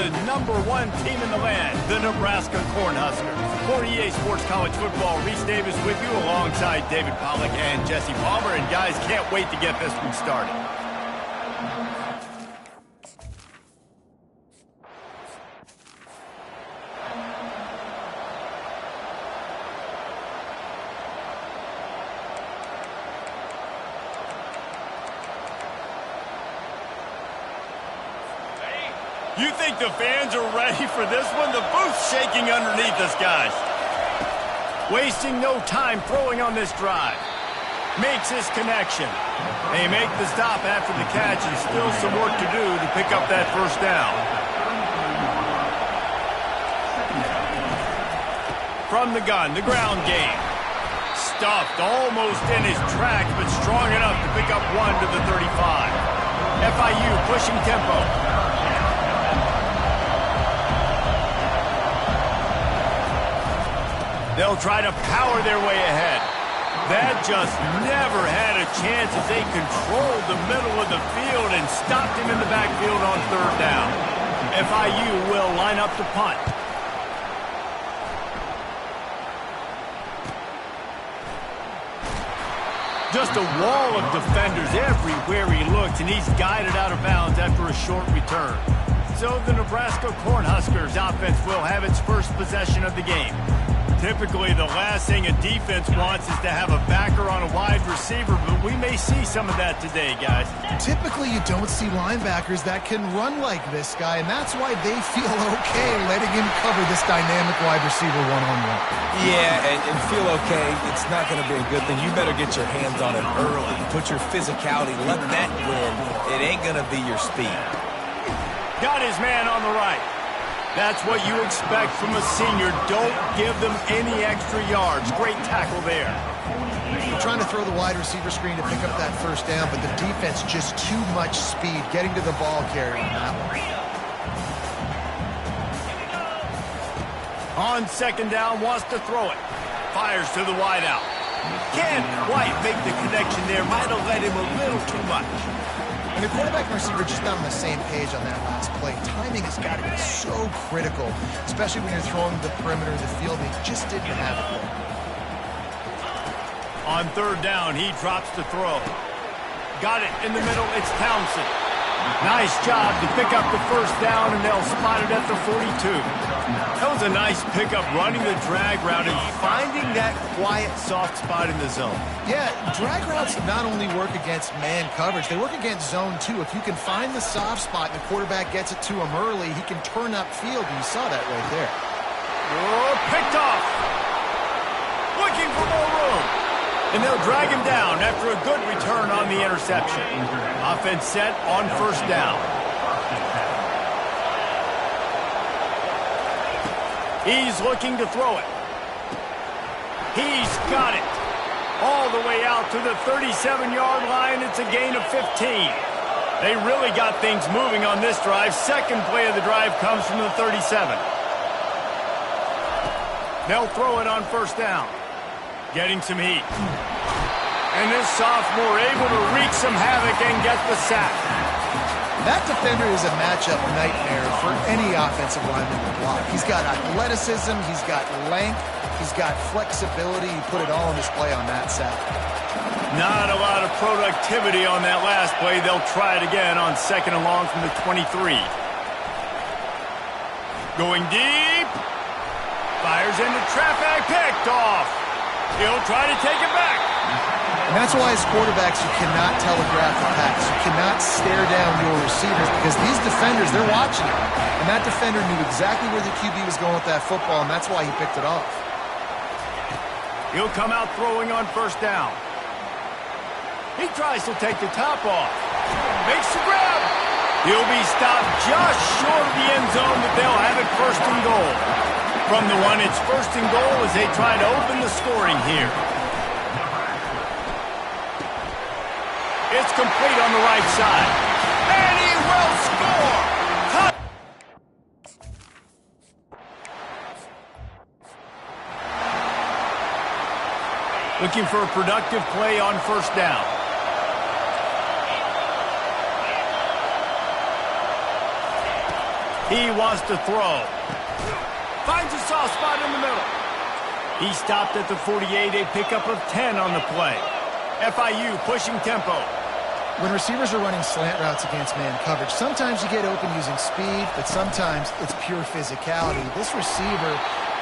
the #1 team in the land, the Nebraska Cornhuskers. For EA Sports College Football, Reese Davis with you alongside David Pollack and Jesse Palmer. And guys, can't wait to get this one started. You think the fans are ready for this one? The booth's shaking underneath us, guys. Wasting no time throwing on this drive. Makes his connection. They make the stop after the catch, and still some work to do to pick up that first down. From the gun, the ground game. Stuffed almost in his tracks, but strong enough to pick up one to the 35. FIU pushing tempo. They'll try to power their way ahead. That just never had a chance as they controlled the middle of the field and stopped him in the backfield on third down. FIU will line up to punt. Just a wall of defenders everywhere he looks, and he's guided out of bounds after a short return. So the Nebraska Cornhuskers offense will have its first possession of the game. Typically, the last thing a defense wants is to have a backer on a wide receiver, but we may see some of that today, guys. Typically, you don't see linebackers that can run like this guy, and that's why they feel okay letting him cover this dynamic wide receiver one-on-one. Yeah, and feel okay, it's not going to be a good thing. You better get your hands on him early. Put your physicality, let that win. It ain't going to be your speed. Got his man on the right. That's what you expect from a senior. Don't give them any extra yards. Great tackle there. They're trying to throw the wide receiver screen to pick up that first down, but the defense just too much speed getting to the ball carrier on that one. On second down, wants to throw it. Fires to the wideout. Can't quite make the connection there. Might have led him a little too much. And the quarterback and receiver just not on the same page on that last play. Timing has got to be so critical, especially when you're throwing the perimeter of the field. They just didn't have it there. On third down, he drops to throw. Got it in the middle. It's Townsend. Nice job to pick up the first down, and they'll spot it at the 42. That was a nice pickup, running the drag route and finding that quiet, soft spot in the zone. Yeah, drag routes not only work against man coverage, they work against zone too. If you can find the soft spot and the quarterback gets it to him early, he can turn upfield, and you saw that right there. Oh, picked off. Looking for more room. And they'll drag him down after a good return on the interception. Offense set on first down. He's looking to throw it. He's got it. All the way out to the 37-yard line. It's a gain of 15. They really got things moving on this drive. Second play of the drive comes from the 37. They'll throw it on first down. Getting some heat. And this sophomore able to wreak some havoc and get the sack. That defender is a matchup nightmare for any offensive lineman to block. He's got athleticism, he's got length, he's got flexibility. He put it all on display on that sack. Not a lot of productivity on that last play. They'll try it again on second and long from the 23. Going deep. Fires into traffic. Picked off. He'll try to take it back. And that's why as quarterbacks you cannot telegraph the pass. You cannot stare down your receivers because these defenders, they're watching it. And that defender knew exactly where the QB was going with that football, and that's why he picked it off. He'll come out throwing on first down. He tries to take the top off. Makes the grab. He'll be stopped just short of the end zone, but they'll have it first and goal. From the one, it's first and goal as they try to open the scoring here. It's complete on the right side. And he will score! Looking for a productive play on first down. He wants to throw. Finds a soft spot in the middle. He stopped at the 48, a pickup of 10 on the play. FIU pushing tempo. When receivers are running slant routes against man coverage, sometimes you get open using speed, but sometimes it's pure physicality. This receiver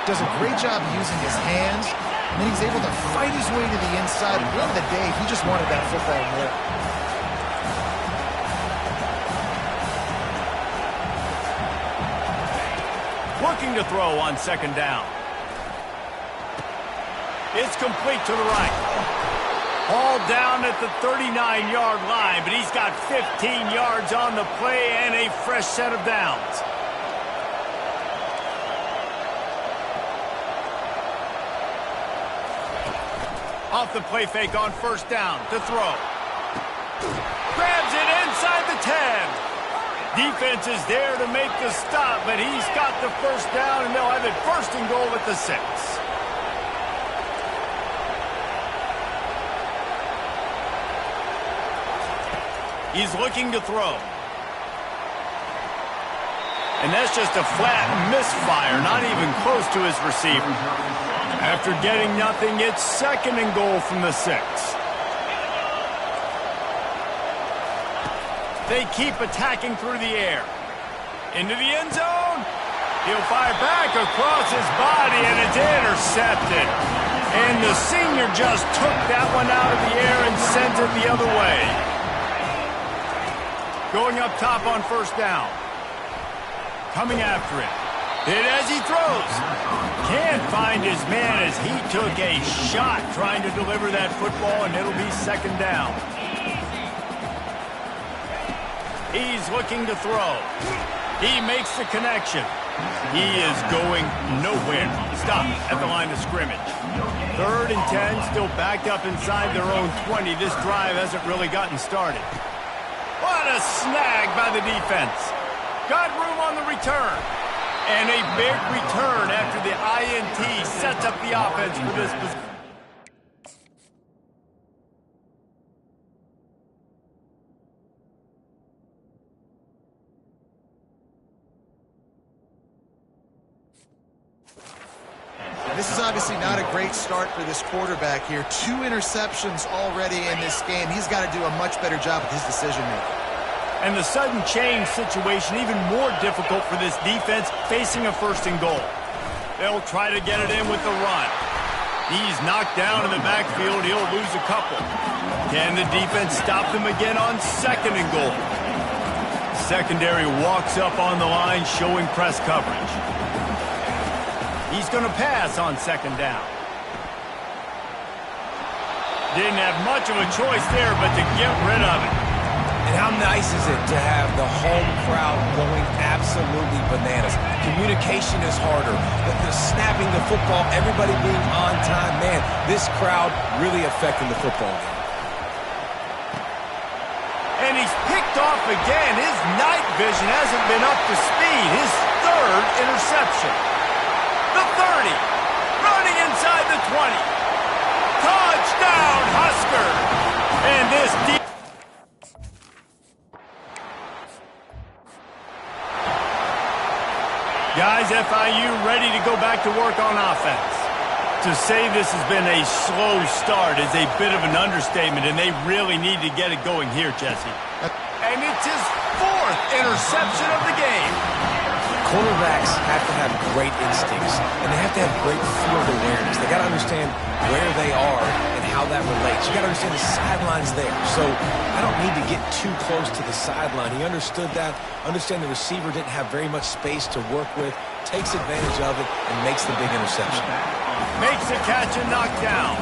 does a great job using his hands, and then he's able to fight his way to the inside. At the end of the day, he just wanted that football more. Looking to throw on second down. It's complete to the right. Hauled down at the 39-yard line, but he's got 15 yards on the play and a fresh set of downs. Off the play fake on first down to throw. Grabs it inside the 10. Defense is there to make the stop, but he's got the first down, and they'll have it first and goal at the 6. He's looking to throw. And that's just a flat misfire, not even close to his receiver. After getting nothing, it's second and goal from the 6. They keep attacking through the air. Into the end zone. He'll fire back across his body, and it's intercepted. And the senior just took that one out of the air and sent it the other way. Going up top on first down. Coming after it. Hit as he throws. Can't find his man as he took a shot trying to deliver that football, and it'll be second down. He's looking to throw. He makes the connection. He is going nowhere. Stop at the line of scrimmage. 3rd and 10, still backed up inside their own 20. This drive hasn't really gotten started. What a snag by the defense. Got room on the return. And a big return after the INT sets up the offense for this position. This is obviously not a great start for this quarterback here. 2 interceptions already in this game. He's got to do a much better job with his decision-making. And the sudden change situation even more difficult for this defense facing a first and goal. They'll try to get it in with the run. He's knocked down in the backfield. He'll lose a couple. Can the defense stop them again on second and goal? Secondary walks up on the line showing press coverage. He's going to pass on second down. Didn't have much of a choice there but to get rid of it. And how nice is it to have the home crowd going absolutely bananas? Communication is harder. The snapping the football, everybody being on time. Man, this crowd really affecting the football game. And he's picked off again. His night vision hasn't been up to speed. His 3rd interception. The 30, running inside the 20. Touchdown, Husker! And this guys, FIU ready to go back to work on offense. To say this has been a slow start is a bit of an understatement, and they really need to get it going here, Jesse. And it's his 4th interception of the game. Quarterbacks have to have great instincts, and they have to have great field awareness. They got to understand where they are and how that relates. You got to understand the sidelines there. So I don't need to get too close to the sideline. He understood that. Understand the receiver didn't have very much space to work with. Takes advantage of it and makes the big interception. Makes the catch and knocked down.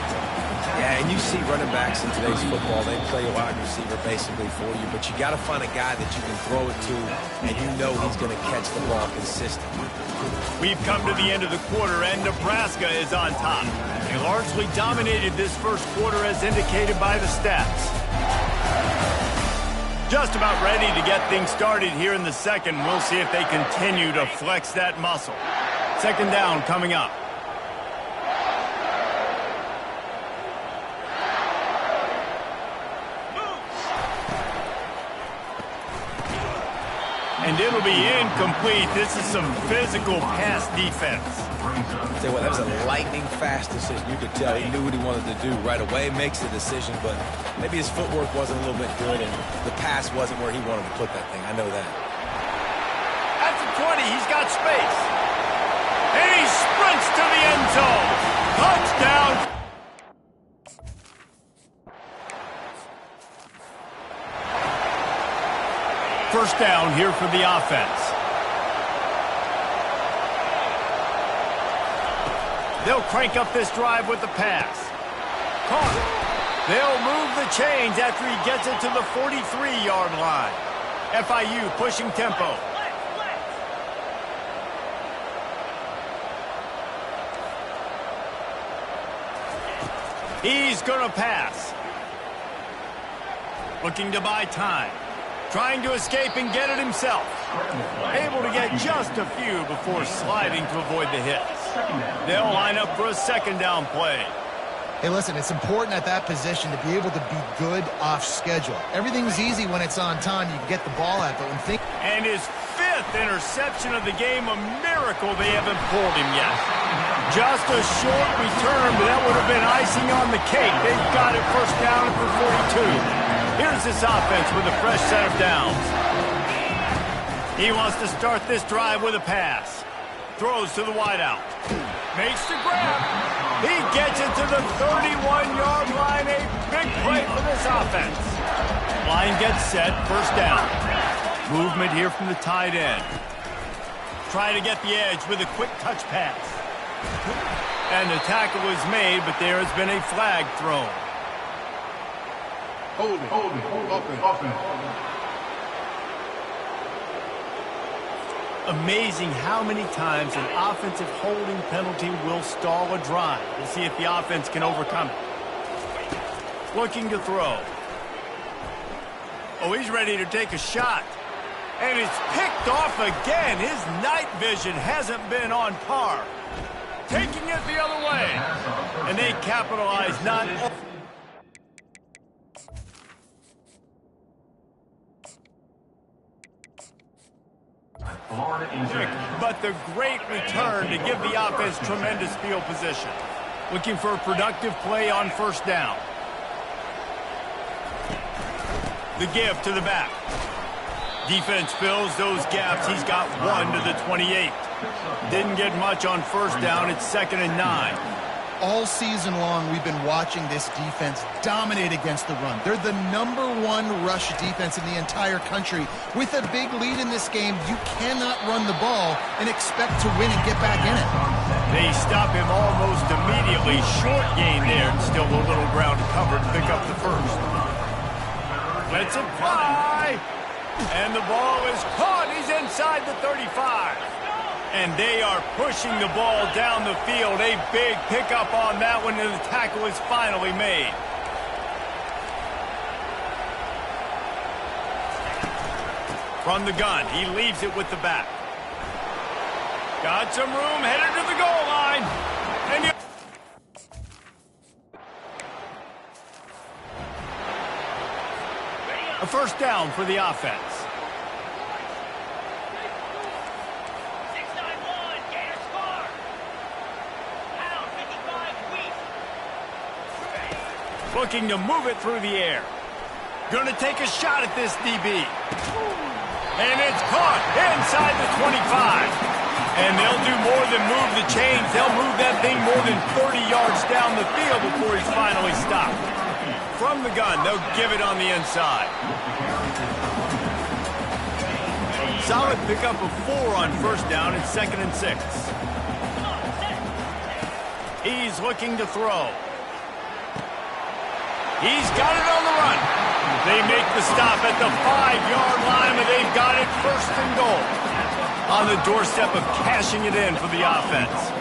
Yeah, and you see running backs in today's football, they play a wide receiver basically for you, but you got to find a guy that you can throw it to, and you know he's going to catch the ball consistently. We've come to the end of the quarter, and Nebraska is on top. They largely dominated this first quarter as indicated by the stats. Just about ready to get things started here in the second. We'll see if they continue to flex that muscle. Second down coming up. And it'll be incomplete. This is some physical pass defense. Tell you what, that was a lightning-fast decision. You could tell he knew what he wanted to do right away, makes the decision, but maybe his footwork wasn't a little bit good, and the pass wasn't where he wanted to put that thing. I know that. At the 20, he's got space. And he sprints to the end zone. Touchdown. First down here for the offense. They'll crank up this drive with the pass. Caught. They'll move the chains after he gets it to the 43-yard line. FIU pushing tempo. He's going to pass. Looking to buy time. Trying to escape and get it himself. Able to get just a few before sliding to avoid the hits. They'll line up for a second down play. Hey, listen, it's important at that position to be able to be good off schedule. Everything's easy when it's on time. You can get the ball out, but when And his 5th interception of the game, a miracle they haven't pulled him yet. Just a short return, but that would have been icing on the cake. They've got it first down for 42. Here's this offense with a fresh set of downs. He wants to start this drive with a pass. Throws to the wideout. Makes the grab. He gets it to the 31-yard line. A big play for this offense. Line gets set. First down. Movement here from the tight end. Trying to get the edge with a quick touch pass. And the tackle was made, but there has been a flag thrown. Hold it, open. Amazing how many times an offensive holding penalty will stall a drive. We'll see if the offense can overcome it. Looking to throw. Oh, he's ready to take a shot. And it's picked off again. His night vision hasn't been on par. Taking it the other way. And they capitalize not... But the great return to give the offense tremendous field position. Looking for a productive play on first down. The give to the back. Defense fills those gaps. He's got 1 to the 28. Didn't get much on first down. It's 2nd and 9. all season long we've been watching this defense dominate against the run. They're the #1 rush defense in the entire country. With a big lead in this game, you cannot run the ball and expect to win and get back in it. They stop him almost immediately. Short gain there, and still a little ground covered to pick up the first. Lets it fly. And the ball is caught. He's inside the 35. And they are pushing the ball down the field. A big pickup on that one, and the tackle is finally made. From the gun, he leaves it with the back. Got some room, headed to the goal line. And a first down for the offense. Looking to move it through the air. Going to take a shot at this DB. And it's caught inside the 25. And they'll do more than move the chains. They'll move that thing more than 30 yards down the field before he's finally stopped. From the gun, they'll give it on the inside. Solid pickup of 4 on first down. It's 2nd and 6. He's looking to throw. He's got it on the run. They make the stop at the 5-yard line, and they've got it 1st and goal. On the doorstep of cashing it in for the offense.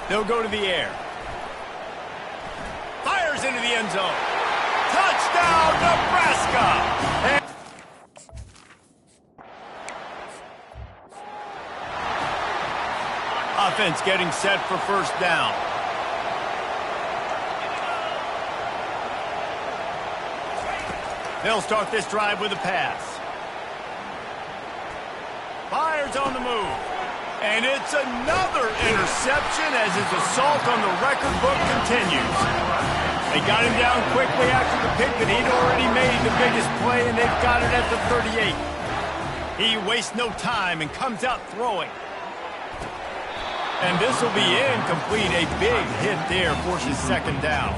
They'll go to the air. Fires into the end zone. Touchdown, Nebraska! And offense getting set for first down. They'll start this drive with a pass. Fires on the move. And it's another interception as his assault on the record book continues. They got him down quickly after the pick, but he'd already made the biggest play, and they've got it at the 38. He wastes no time and comes out throwing. And this will be incomplete. A big hit there forces second down.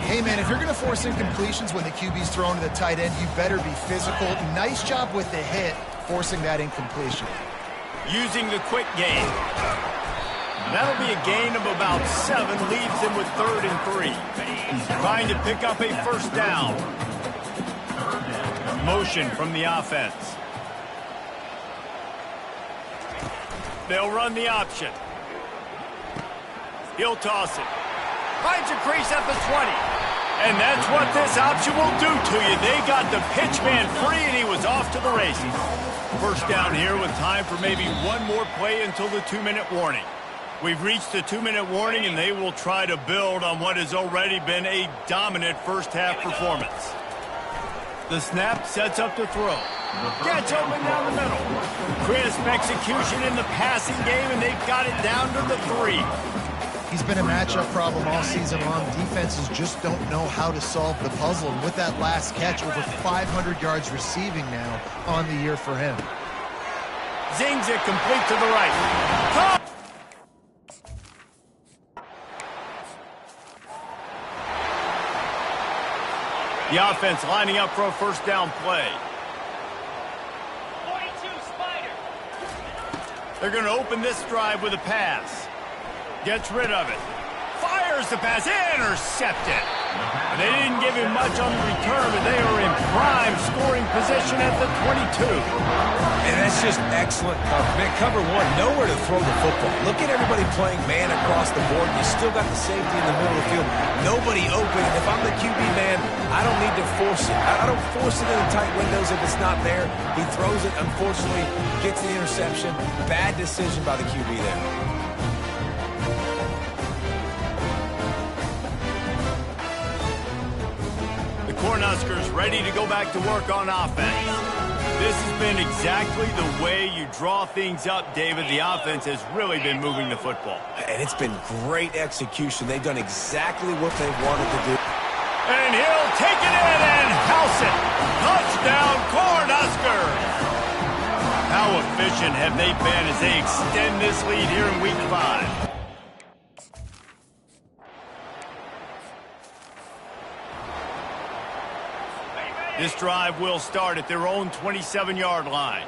Hey, man, if you're going to force incompletions when the QB's thrown to the tight end, you better be physical. Nice job with the hit, forcing that incompletion. Using the quick game. That'll be a gain of about 7, leaves him with 3rd and 3. Trying to pick up a first down. Motion from the offense. They'll run the option. He'll toss it. Finds a crease at the 20. And that's what this option will do to you. They got the pitch man free, and he was off to the races. First down here with time for maybe one more play until the 2-minute warning. We've reached the 2-minute warning, and they will try to build on what has already been a dominant first-half performance. The snap sets up the throw. Gets open down the middle. Crisp execution in the passing game, and they've got it down to the 3. He's been a matchup problem all season long. Defenses just don't know how to solve the puzzle. And with that last catch, over 500 yards receiving now on the year for him. Zings it complete to the right. The offense lining up for a first down play. 42 Spider. They're going to open this drive with a pass. Gets rid of it. Fires the pass. Intercepted. They didn't give him much on the return, but they are in prime scoring position at the 22. And that's just excellent cover. Man, cover one, nowhere to throw the football. Look at everybody playing man across the board. You still got the safety in the middle of the field. Nobody open. And if I'm the QB man, I don't need to force it. I don't force it in the tight windows if it's not there. He throws it, unfortunately, gets the interception. Bad decision by the QB there. Cornhuskers ready to go back to work on offense. This has been exactly the way you draw things up, David. The offense has really been moving the football. And it's been great execution. They've done exactly what they wanted to do. And he'll take it in and house it. Touchdown, Cornhuskers! How efficient have they been as they extend this lead here in Week 5? This drive will start at their own 27-yard line.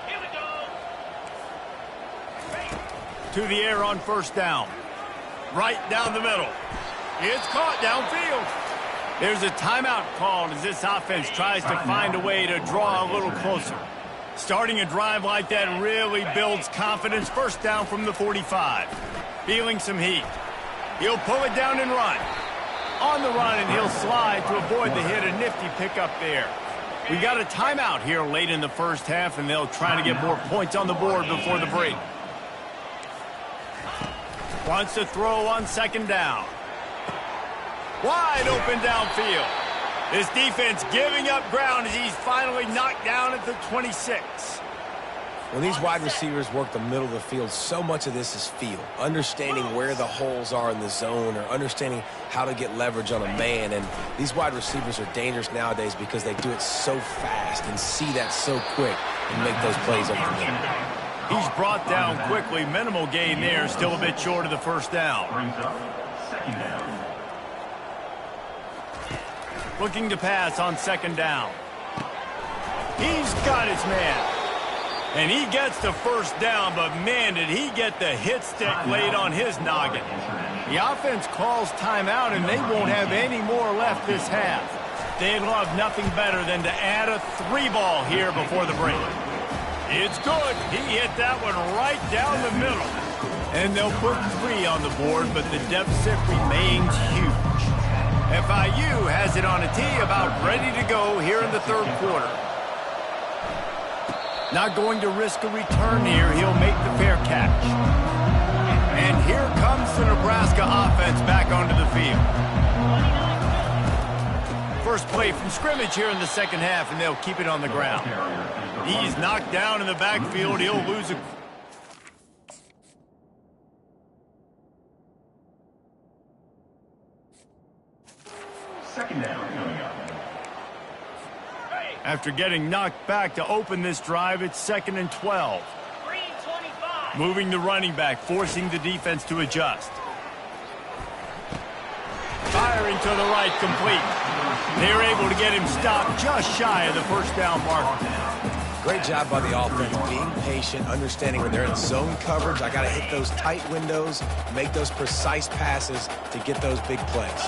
Here we go. To the air on first down. Right down the middle. It's caught downfield. There's a timeout called as this offense tries to find a way to draw a little closer. Starting a drive like that really builds confidence. First down from the 45. Feeling some heat. He'll pull it down and run. On the run, and he'll slide to avoid the hit. A nifty pickup there. We got a timeout here late in the first half, and they'll try to get more points on the board before the break. Wants to throw on second down. Wide open downfield. This defense giving up ground as he's finally knocked down at the 26. When these wide receivers work the middle of the field, so much of this is feel. Understanding where the holes are in the zone or understanding how to get leverage on a man. And these wide receivers are dangerous nowadays because they do it so fast and see that so quick and make those plays over the middle. He's brought down quickly. Minimal gain there. Still a bit short of the first down. Second down. Looking to pass on second down. He's got his man. And he gets the first down, but man, did he get the hit stick laid on his noggin. The offense calls timeout, and they won't have any more left this half. They'd love nothing better than to add a 3-ball here before the break. It's good. He hit that one right down the middle. And they'll put 3 on the board, but the deficit remains huge. FIU has it on a tee, about ready to go here in the third quarter. Not going to risk a return here. He'll make the fair catch. And here comes the Nebraska offense back onto the field. first play from scrimmage here in the second half, and they'll keep it on the ground. He's knocked down in the backfield. He'll lose it. Second down coming up. After getting knocked back to open this drive, it's 2nd and 12. Green 25. Moving the running back, forcing the defense to adjust. Firing to the right, complete. They were able to get him stopped just shy of the first down mark. Great job by the offense, being patient, understanding when they're in zone coverage. I got to hit those tight windows, make those precise passes to get those big plays.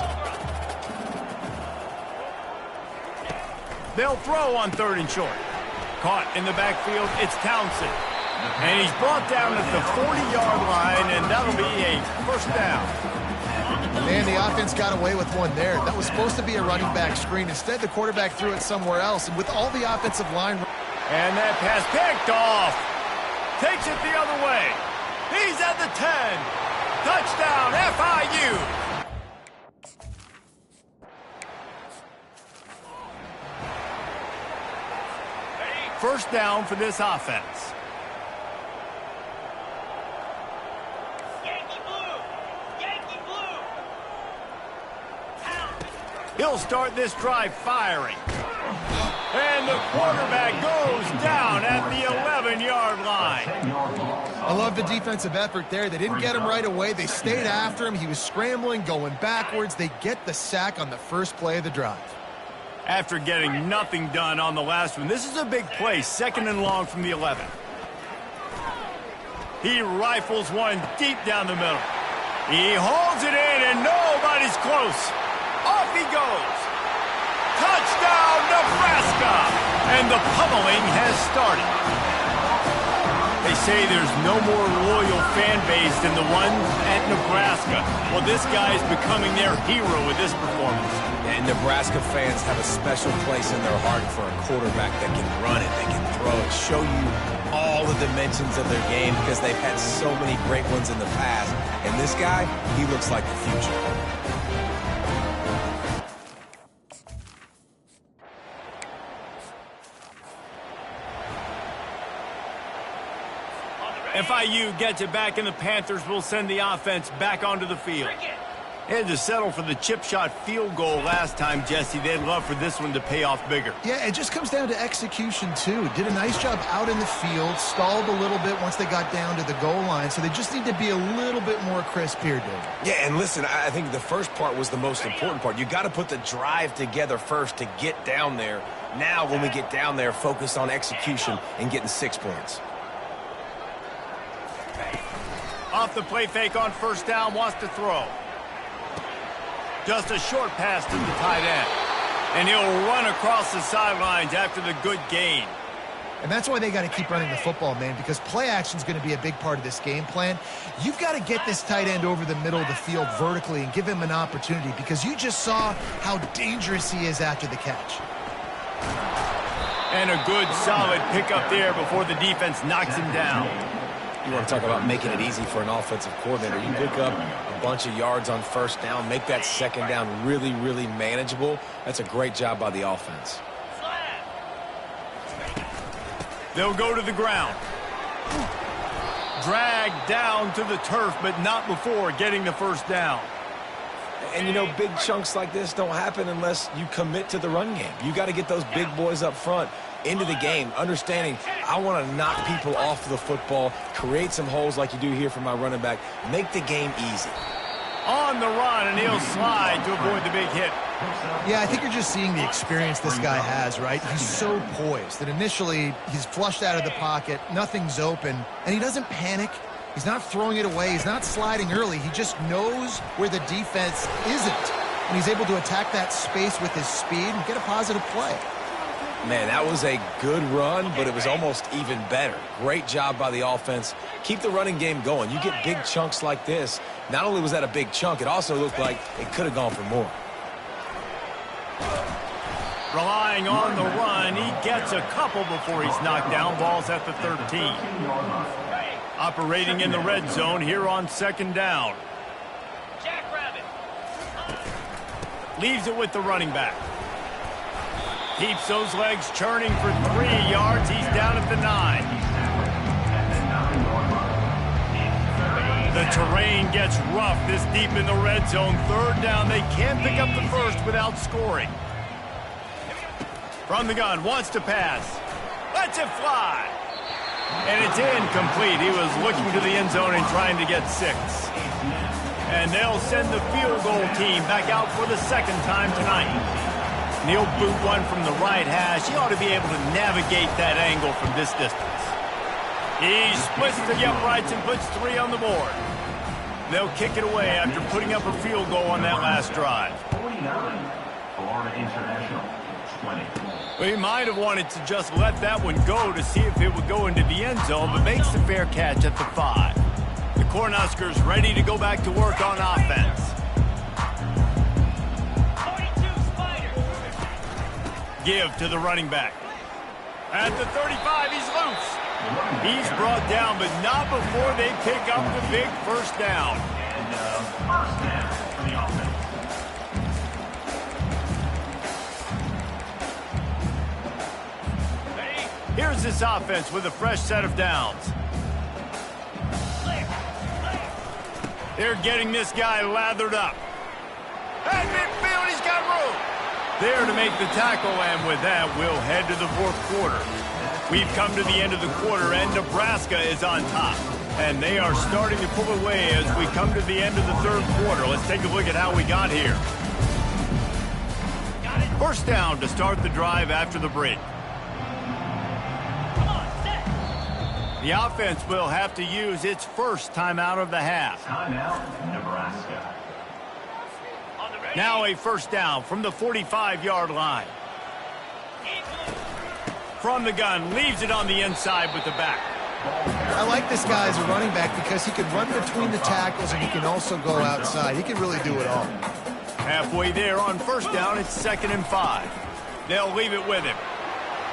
They'll throw on 3rd and short. Caught in the backfield, it's Townsend. And he's brought down at the 40-yard line, and that'll be a first down. Man, the offense got away with one there. That was supposed to be a running back screen. Instead, the quarterback threw it somewhere else. And with all the offensive line... And that pass picked off. Takes it the other way. He's at the 10. Touchdown, FIU. First down for this offense. Yankee blue. Yankee blue. Pound. He'll start this drive firing. And the quarterback goes down at the 11-yard line. I love the defensive effort there. They didn't get him right away. They stayed after him. He was scrambling, going backwards. They get the sack on the first play of the drive. After getting nothing done on the last one, this is a big play, 2nd and long from the 11. He rifles one deep down the middle. He holds it in, and nobody's close. Off he goes. Touchdown, Nebraska! And the pummeling has started. They say there's no more loyal fan base than the one at Nebraska. Well, this guy is becoming their hero with this performance. And Nebraska fans have a special place in their heart for a quarterback that can run it, that can throw it, show you all the dimensions of their game because they've had so many great ones in the past. And this guy, he looks like the future. FIU gets it back, and the Panthers will send the offense back onto the field. They had to settle for the chip shot field goal last time, Jesse. They'd love for this one to pay off bigger. Yeah, it just comes down to execution, too. Did a nice job out in the field, stalled a little bit once they got down to the goal line, so they just need to be a little bit more crisp here, David. Yeah, and listen, I think the first part was the most important part. You got to put the drive together first to get down there. Now, when we get down there, focus on execution and getting 6 points. Off the play fake on first down, wants to throw. Just a short pass to the tight end. And he'll run across the sidelines after the good gain. And that's why they got to keep running the football, man, because play action is going to be a big part of this game plan. You've got to get this tight end over the middle of the field vertically and give him an opportunity because you just saw how dangerous he is after the catch. And a good, solid pickup there before the defense knocks him down. You want to talk about making it easy for an offensive coordinator. You pick up a bunch of yards on first down, make that second down really, really manageable. That's a great job by the offense. They'll go to the ground. Dragged down to the turf, but not before getting the first down. And, you know, big chunks like this don't happen unless you commit to the run game. You got to get those big boys up front into the game, understanding I want to knock people off the football, create some holes like you do here for my running back, make the game easy. On the run, and he'll slide to avoid the big hit. Yeah, I think you're just seeing the experience this guy has, right? He's so poised that initially he's flushed out of the pocket, nothing's open, and he doesn't panic. He's not throwing it away. He's not sliding early. He just knows where the defense isn't, and he's able to attack that space with his speed and get a positive play. Man, that was a good run, but it was almost even better. Great job by the offense. Keep the running game going. You get big chunks like this. Not only was that a big chunk, it also looked like it could have gone for more. Relying on the run, he gets a couple before he's knocked down. Ball's at the 13. Operating in the red zone here on second down. Jackrabbit. Leaves it with the running back. Keeps those legs churning for 3 yards. He's down at the 9. The terrain gets rough this deep in the red zone. 3rd down. They can't pick up the first without scoring. From the gun, wants to pass. Lets it fly. And it's incomplete. He was looking to the end zone and trying to get 6. And they'll send the field goal team back out for the 2nd time tonight. He'll boot one from the right hash. He ought to be able to navigate that angle from this distance. He splits to the uprights and puts 3 on the board. They'll kick it away after putting up a field goal on that last drive. 49, Florida International, 20. Well, he might have wanted to just let that one go to see if it would go into the end zone, but makes the fair catch at the 5. The Cornhuskers ready to go back to work on offense. 42 Spider. Give to the running back. At the 35, he's loose. He's brought down, but not before they pick up the big first down. And first down for the offense. Here's this offense with a fresh set of downs. They're getting this guy lathered up. At midfield, he's got room. There to make the tackle, and with that, we'll head to the 4th quarter. We've come to the end of the quarter, and Nebraska is on top. And they are starting to pull away as we come to the end of the 3rd quarter. Let's take a look at how we got here. First down to start the drive after the break. The offense will have to use its first timeout of the half. Timeout, Nebraska. Now a first down from the 45-yard line. From the gun, leaves it on the inside with the back. I like this guy as a running back because he can run between the tackles and he can also go outside. He can really do it all. Halfway there on first down, it's 2nd and 5. They'll leave it with him.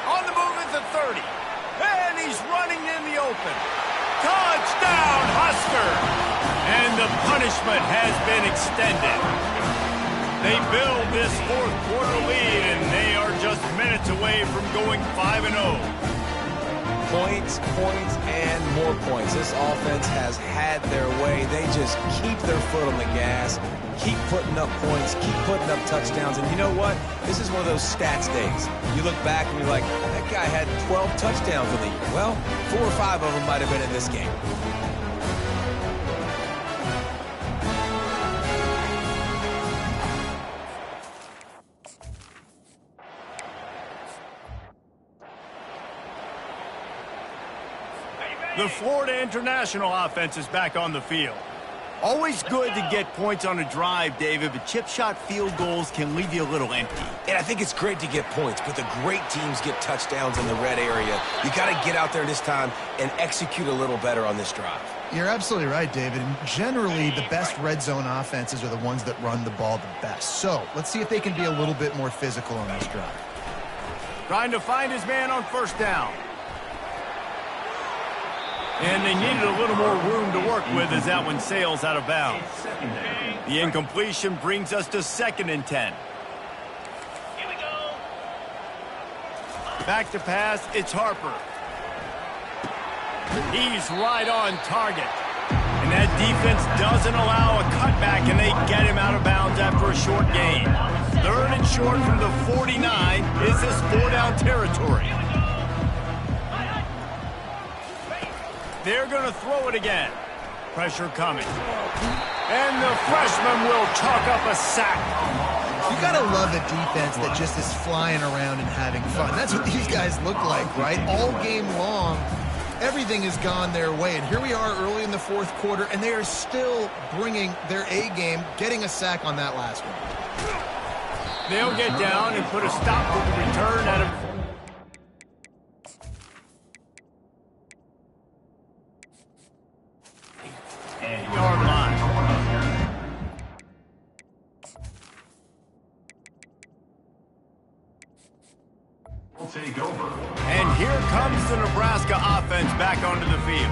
On the move at the 30. And he's running in the open. Touchdown, Husker! And the punishment has been extended. They build this 4th quarter lead, and they are just minutes away from going 5-0. Points, points, and more points. This offense has had their way. They just keep their foot on the gas, keep putting up points, keep putting up touchdowns. And you know what? This is one of those stats days. You look back and you're like, that guy had 12 touchdowns in the year. Well, 4 or 5 of them might have been in this game. The Florida International offense is back on the field. Always good to get points on a drive, David, but chip shot field goals can leave you a little empty. And I think it's great to get points, but the great teams get touchdowns in the red area. You got to get out there this time and execute a little better on this drive. You're absolutely right, David. And generally, the best red zone offenses are the ones that run the ball the best. So let's see if they can be a little bit more physical on this drive. Trying to find his man on first down. And they needed a little more room to work with as that one sails out of bounds. The incompletion brings us to 2nd and 10. Here we go. Back to pass, it's Harper. He's right on target. And that defense doesn't allow a cutback, and they get him out of bounds after a short gain. 3rd and short from the 49. Is this 4-down territory? They're going to throw it again. Pressure coming. And the freshman will chalk up a sack. You got to love a defense that just is flying around and having fun. That's what these guys look like, right? All game long, everything has gone their way. And here we are early in the 4th quarter, and they are still bringing their A game, getting a sack on that last one. They'll get down and put a stop to the return out of... yard line. Will take over. And here comes the Nebraska offense back onto the field.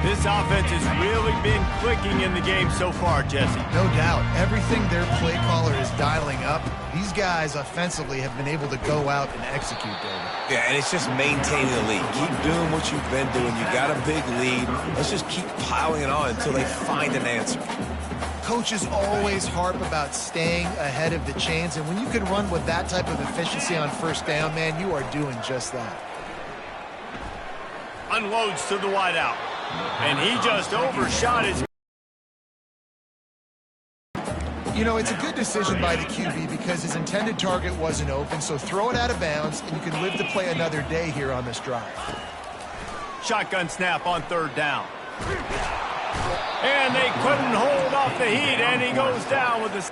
This offense has really been clicking in the game so far, Jesse. No doubt. Everything their play caller is dialing up, these guys offensively have been able to go out and execute, David. Yeah, and it's just maintaining the lead. Keep doing what you've been doing. You got a big lead. Let's just keep piling it on until they find an answer. Coaches always harp about staying ahead of the chains, and when you can run with that type of efficiency on first down, man, you are doing just that. Unloads to the wideout. And he just overshot his... You know, it's a good decision by the QB because his intended target wasn't open, so throw it out of bounds, and you can live to play another day here on this drive. Shotgun snap on third down. And they couldn't hold off the heat, and he goes down with the...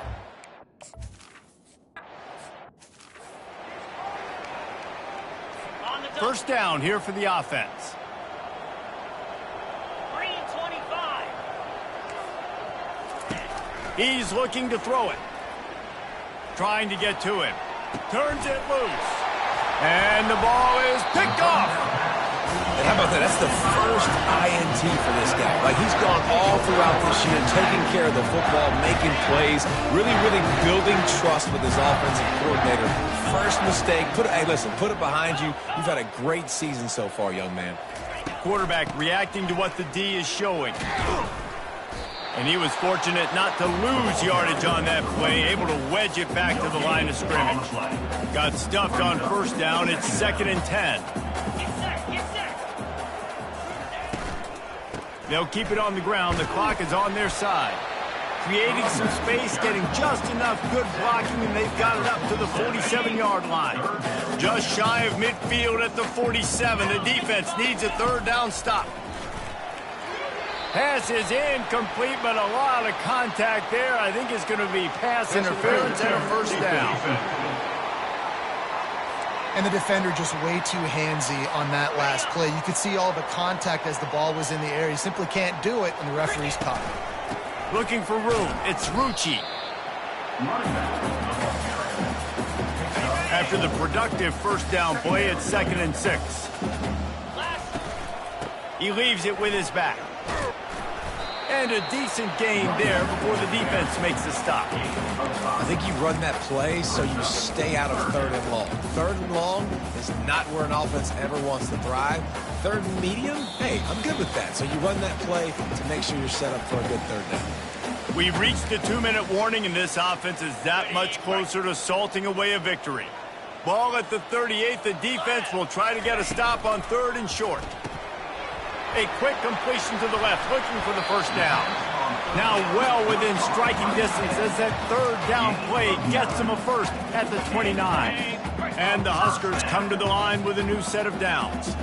First down here for the offense. Green 25. He's looking to throw it. Trying to get to him. Turns it loose. And the ball is picked off. And how about that? That's the first INT for this guy. Like, he's gone all throughout this year, taking care of the football, making plays, really building trust with his offensive coordinator. First mistake. Hey, listen, put it behind you. You've had a great season so far, young man. Quarterback reacting to what the D is showing. And he was fortunate not to lose yardage on that play, able to wedge it back to the line of scrimmage. Got stuffed on first down. It's 2nd and 10. They'll keep it on the ground. The clock is on their side. Creating some space, getting just enough good blocking, and they've got it up to the 47-yard line. Just shy of midfield at the 47. The defense needs a third down stop. Pass is incomplete, but a lot of contact there. I think it's going to be pass interference and a first down. And the defender just way too handsy on that last play. You could see all the contact as the ball was in the air. He simply can't do it, and the referee's caught it. Looking for room. It's Rucci. After the productive first down play, it's 2nd and 6. He leaves it with his back. And a decent gain there before the defense makes a stop. I think you run that play so you stay out of 3rd and long. 3rd and long is not where an offense ever wants to thrive. 3rd and medium, hey, I'm good with that. So you run that play to make sure you're set up for a good 3rd down. We've reached the 2-minute warning, and this offense is that much closer to salting away a victory. Ball at the 38. The defense will try to get a stop on 3rd and short. A quick completion to the left, looking for the first down. Now well within striking distance as that 3rd down play gets them a first at the 29. And the Huskers come to the line with a new set of downs.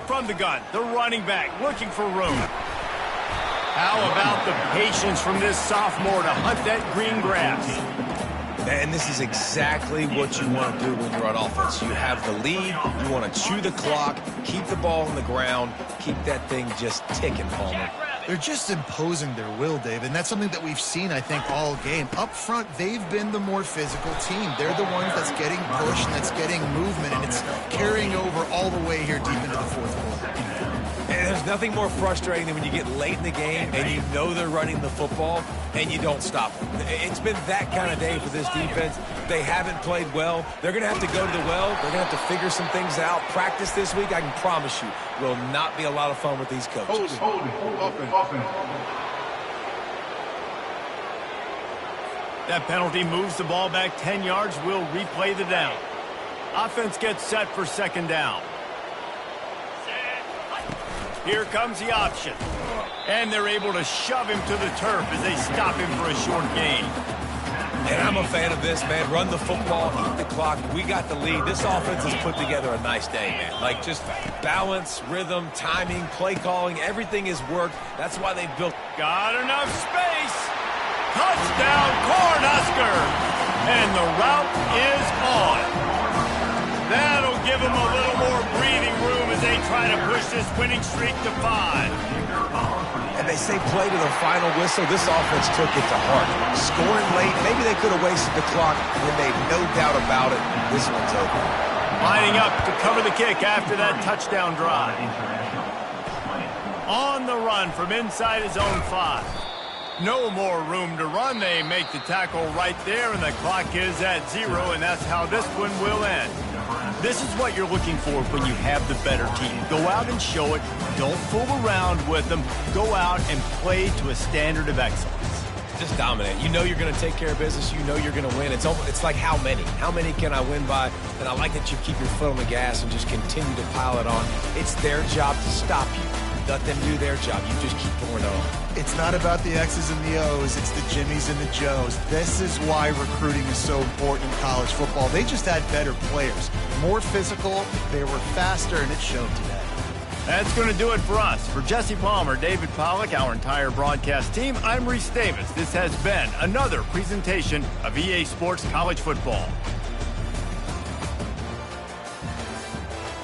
From the gun, the running back looking for room. How about the patience from this sophomore to hunt that green grass? And this is exactly what you want to do when you're on offense. You have the lead, you want to chew the clock, keep the ball on the ground, keep that thing just ticking, Palmer. They're just imposing their will, David, and that's something that we've seen, I think, all game. Up front, they've been the more physical team. They're the ones that's getting pushed and that's getting movement, and it's carrying over all the way here deep into the 4th quarter. And there's nothing more frustrating than when you get late in the game and you know they're running the football and you don't stop them. It's been that kind of day for this defense. They haven't played well. They're going to have to go to the well. They're going to have to figure some things out. Practice this week, I can promise you, will not be a lot of fun with these coaches. That penalty moves the ball back 10 yards. We'll replay the down. Offense gets set for 2nd down. Here comes the option. And they're able to shove him to the turf as they stop him for a short gain. And I'm a fan of this, man. Run the football, eat the clock. We got the lead. This offense has put together a nice day, man. Like, just balance, rhythm, timing, play calling, everything has worked. That's why they built. Got enough space. Touchdown, Cornhuskers. And the route is on. That'll give them a little more breathing room as they try to push this winning streak to 5. And they say play to the final whistle. This offense took it to heart. Scoring late, maybe they could have wasted the clock. They made no doubt about it. This one's over. Lining up to cover the kick after that touchdown drive. On the run from inside his own 5. No more room to run. They make the tackle right there, and the clock is at 0, and that's how this one will end. This is what you're looking for when you have the better team. Go out and show it. Don't fool around with them. Go out and play to a standard of excellence. Just dominate. You know you're going to take care of business. You know you're going to win. It's like how many? How many can I win by? And I like that you keep your foot on the gas and just continue to pile it on. It's their job to stop you. Let them do their job. You just keep pouring on. It's not about the X's and the O's. It's the Jimmies and the Joes. This is why recruiting is so important in college football. They just had better players, more physical, they were faster, and it showed today. That's going to do it for us. For Jesse Palmer, David Pollack, our entire broadcast team, I'm Reese Davis. This has been another presentation of EA Sports College Football.